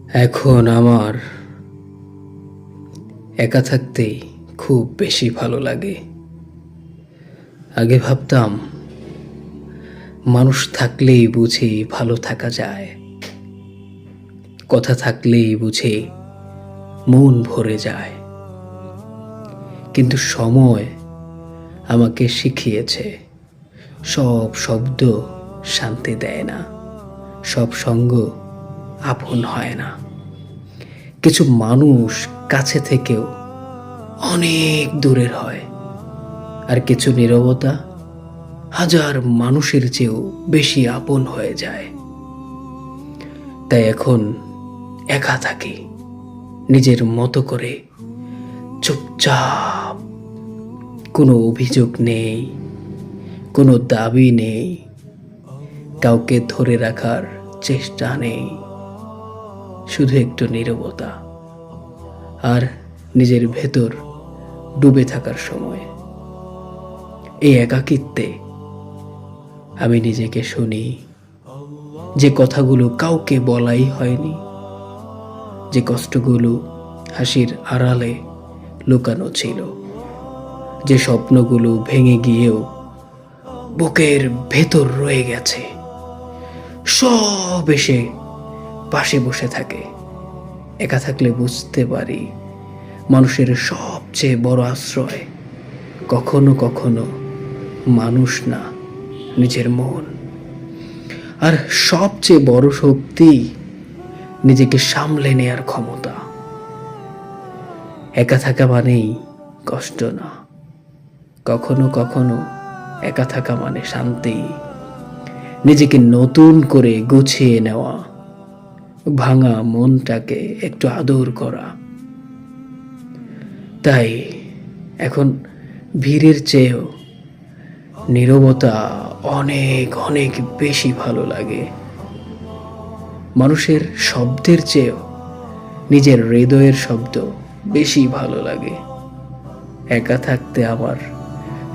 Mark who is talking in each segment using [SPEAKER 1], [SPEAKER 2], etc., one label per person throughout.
[SPEAKER 1] এখন আমার একা থাকতেই খুব বেশি ভালো লাগে। আগে ভাবতাম মানুষ থাকলেই বুঝি ভালো থাকা যায়, কথা থাকলেই বুঝি মন ভরে যায়। কিন্তু সময় আমাকে শিখিয়েছে সব শব্দ শান্তি দেয় না, সব সঙ্গ আপন হয় না। কিছু মানুষ কাছে থেকেও অনেক দূরের হয়, আর কিছু নীরবতা হাজার মানুষের চেয়েও বেশি আপন হয়ে যায়। তাই এখন একা থাকি, নিজের মতো করে, চুপচাপ। কোনো অভিযোগ নেই, কোনো দাবি নেই, কাউকে ধরে রাখার চেষ্টা নেই। শুধু একটু নীরবতা আর নিজের ভেতর ডুবে থাকার সময়। এই একাকিত্বে আমি নিজেকে শুনি, যে কথাগুলো কাউকে বলাই হয়নি, যে কষ্টগুলো হাসির আড়ালে লুকানো ছিল, যে স্বপ্নগুলো ভেঙে গিয়েও বুকের ভেতর রয়ে গেছে, সব এসে পাশে বসে থাকে। একা থাকলে বুঝতে পারি মানুষের সবচেয়ে বড় আশ্রয় কখনো কখনো মানুষ না, নিজের মন। আর সবচেয়ে বড় শক্তি নিজেকে সামলে নেয়ার ক্ষমতা। একা থাকা মানেই কষ্ট না, কখনো কখনো একা থাকা মানে শান্তি। নিজেকে নতুন করে গুছিয়ে নেওয়া, ভাঙা মনটাকে একটু আদর করা। তাই এখন ভিড়ের চেয়েও নীরবতা অনেক অনেক বেশি ভালো লাগে। মানুষের শব্দের চেয়েও নিজের হৃদয়ের শব্দ বেশি ভালো লাগে। একা থাকতে আমার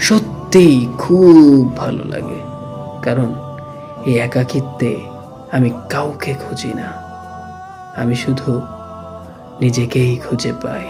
[SPEAKER 1] সত্যিই খুব ভালো লাগে, কারণ এই একাকিত্বে আমি কাউকে খুঁজি না, আমি শুধু নিজেকেই খুঁজে পাই।